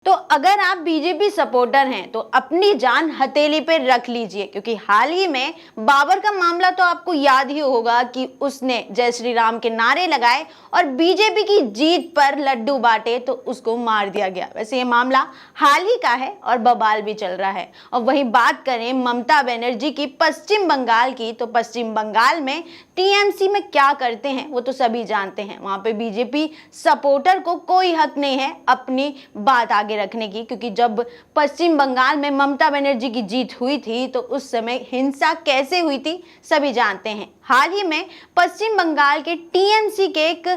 तो अगर आप बीजेपी सपोर्टर हैं तो अपनी जान हथेली पे रख लीजिए, क्योंकि हाल ही में बाबर का मामला तो आपको याद ही होगा कि उसने जय श्री राम के नारे लगाए और बीजेपी की जीत पर लड्डू बांटे तो उसको मार दिया गया। वैसे ये मामला हाल ही का है और बवाल भी चल रहा है। और वहीं बात करें ममता बनर्जी की पश्चिम बंगाल की, तो पश्चिम बंगाल में टीएमसी में क्या करते हैं वो तो सभी जानते हैं। वहां पे बीजेपी सपोर्टर को कोई हक नहीं है अपनी बात आगे रखने की, क्योंकि जब पश्चिम बंगाल में ममता बनर्जी की जीत हुई थी तो उस समय हिंसा कैसे हुई थी सभी जानते हैं। हाल ही में पश्चिम बंगाल के टीएमसी के एक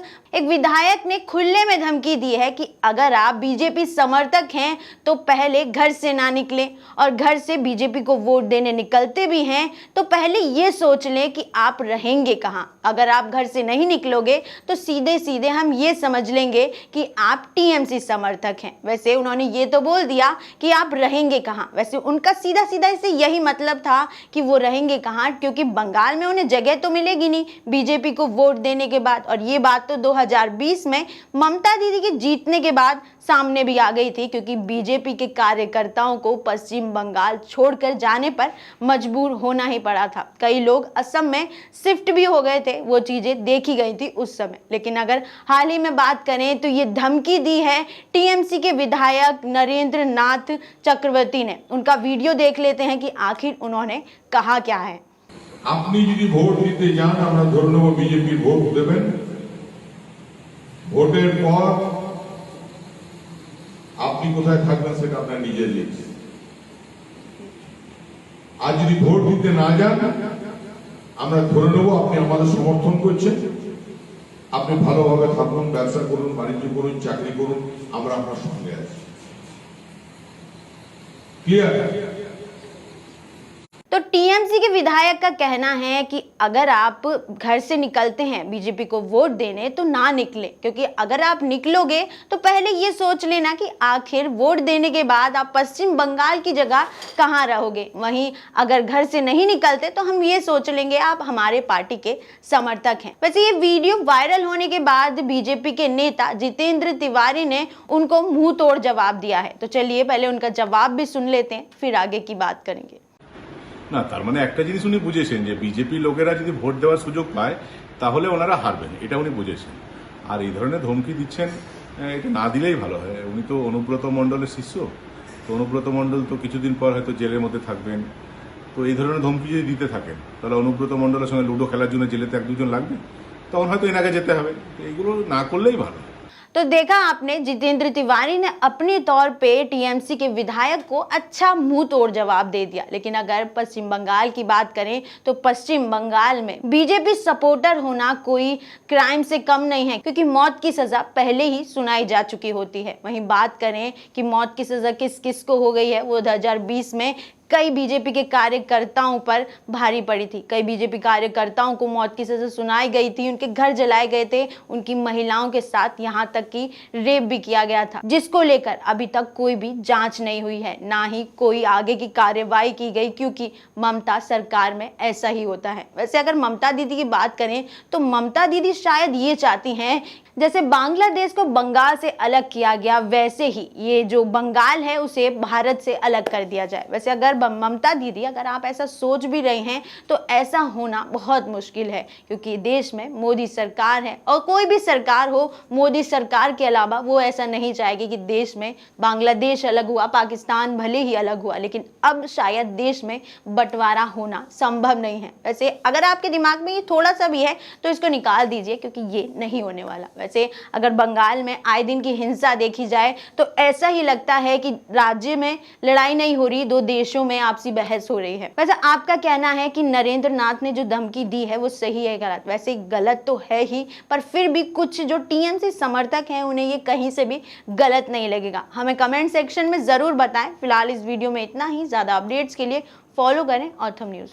विधायक ने खुले में धमकी दी है कि अगर आप बीजेपी समर्थक हैं तो पहले घर से ना निकलें, और घर से बीजेपी को वोट देने निकलते भी हैं तो पहले ये सोच लें कि आप रहेंगे कहां। अगर आप घर से नहीं निकलोगे तो सीधे सीधे हम ये समझ लेंगे कि आप टीएमसी समर्थक हैं। वैसे उन्होंने ये तो बोल दिया कि आप रहेंगे कहां। वैसे उनका सीधा सीधा इससे यही मतलब था कि वो रहेंगे कहां, क्योंकि बंगाल में उन्हें जगह तो मिलेगी नहीं बीजेपी को वोट देने के बाद। और ये बात तो 2020 में ममता दीदी के जीतने के बाद सामने भी आ गई थी, क्योंकि बीजेपी के कार्यकर्ताओं को पश्चिम बंगाल छोड़कर जाने पर मजबूर होना ही पड़ा था। कई लोग असम में शिफ्ट भी हो गए थे, वो चीजें देखी गई थी उस समय। लेकिन अगर हाल ही में बात करें तो ये धमकी दी है टीएमसी के विधायक नरेंद्र नाथ चक्रवर्ती ने। उनका वीडियो देख लेते हैं कि आखिर उन्होंने कहा क्या है। আপনি যদি ভোট দিতে যান আমরা ধরে নেব বিজেপির ভোট দেবেন, ভোটের পর আপনি কোথায় থাকবেন সেটা আপনার নিজের ইচ্ছে। আর যদি ভোট দিতে না যান আমরা ধরে নেব আপনি আমাদের সমর্থন করছেন, আপনি ভালোভাবে থাকুন, ব্যবসা করুন, বাণিজ্য করুন, চাকরি করুন, আমরা আপনার সঙ্গে আছি। ক্লিয়ার? तो टीएमसी के विधायक का कहना है कि अगर आप घर से निकलते हैं बीजेपी को वोट देने तो ना निकले, क्योंकि अगर आप निकलोगे तो पहले ये सोच लेना कि आखिर वोट देने के बाद आप पश्चिम बंगाल की जगह कहां रहोगे। वहीं अगर घर से नहीं निकलते तो हम ये सोच लेंगे आप हमारे पार्टी के समर्थक हैं। वैसे ये वीडियो वायरल होने के बाद बीजेपी के नेता जितेंद्र तिवारी ने उनको मुंह तोड़ जवाब दिया है। तो चलिए पहले उनका जवाब भी सुन लेते हैं, फिर आगे की बात करेंगे। না, তার মানে একটা জিনিস উনি বুঝেছেন যে বিজেপি লোকেরা যদি ভোট দেওয়ার সুযোগ পায় তাহলে ওনারা হারবেন, এটা উনি বুঝেছেন। আর এই ধরনের ধমকি দিচ্ছেন, এটা না দিলেই ভালো হয়। উনি তো অনুব্রত মণ্ডলের শিষ্য, তো অনুব্রত মণ্ডল তো কিছুদিন পর হয়তো জেলের মধ্যে থাকবেন। তো এই ধরনের ধমকি যদি দিতে থাকেন তাহলে অনুব্রত মণ্ডলের সঙ্গে লুডো খেলার জন্য জেলেতে এক দুজন লাগবে, তখন হয়তো এনাকে যেতে হবে। এইগুলো না করলেই ভালো। तो देखा आपने, जितेंद्र तिवारी ने अपने तौर पे टीएमसी के विधायक को अच्छा मुंह तोड़ जवाब दे दिया। लेकिन अगर पश्चिम बंगाल की बात करें तो पश्चिम बंगाल में बीजेपी सपोर्टर होना कोई क्राइम से कम नहीं है, क्योंकि मौत की सजा पहले ही सुनाई जा चुकी होती है। वहीं बात करें कि मौत की सजा किस किस को हो गई है, वो 2020 में कई बीजेपी के कार्यकर्ताओं पर भारी पड़ी थी। कई बीजेपी कार्यकर्ताओं को मौत की सजा सुनाई गई थी, उनके घर जलाए गए थे, उनकी महिलाओं के साथ यहां तक कि रेप भी किया गया था, जिसको लेकर अभी तक कोई भी जांच नहीं हुई है, ना ही कोई आगे की कार्यवाही की गई, क्योंकि ममता सरकार में ऐसा ही होता है। वैसे अगर ममता दीदी की बात करें तो ममता दीदी शायद ये चाहती हैं जैसे बांग्लादेश को बंगाल से अलग किया गया, वैसे ही ये जो बंगाल है उसे भारत से अलग कर दिया जाए। वैसे अगर ममता दीदी अगर आप ऐसा सोच भी रहे हैं तो ऐसा होना बहुत मुश्किल है, क्योंकि देश में मोदी सरकार है और कोई भी सरकार हो, मोदी सरकार के अलावा वो ऐसा नहीं चाहेगी कि देश में बांग्लादेश अलग हुआ, पाकिस्तान भले ही अलग हुआ, लेकिन अब शायद देश में बंटवारा होना संभव नहीं है। वैसे अगर आपके दिमाग में ये थोड़ा सा भी है तो इसको निकाल दीजिए, क्योंकि ये नहीं होने वाला। वैसे अगर बंगाल में आए दिन की हिंसा देखी जाए तो ऐसा ही लगता है कि राज्य में लड़ाई नहीं हो रही, दो देशों में आपसी बहस हो रही है। वैसे आपका कहना है कि नरेंद्र नाथ ने जो धमकी दी है वो सही है गलत? वैसे गलत तो है ही, पर फिर भी कुछ जो टीएमसी समर्थक हैं उन्हें ये कहीं से भी गलत नहीं लगेगा। हमें कमेंट सेक्शन में जरूर बताएं। फिलहाल इस वीडियो में इतना ही। ज्यादा अपडेट्स के लिए फॉलो करें ऑथम न्यूज।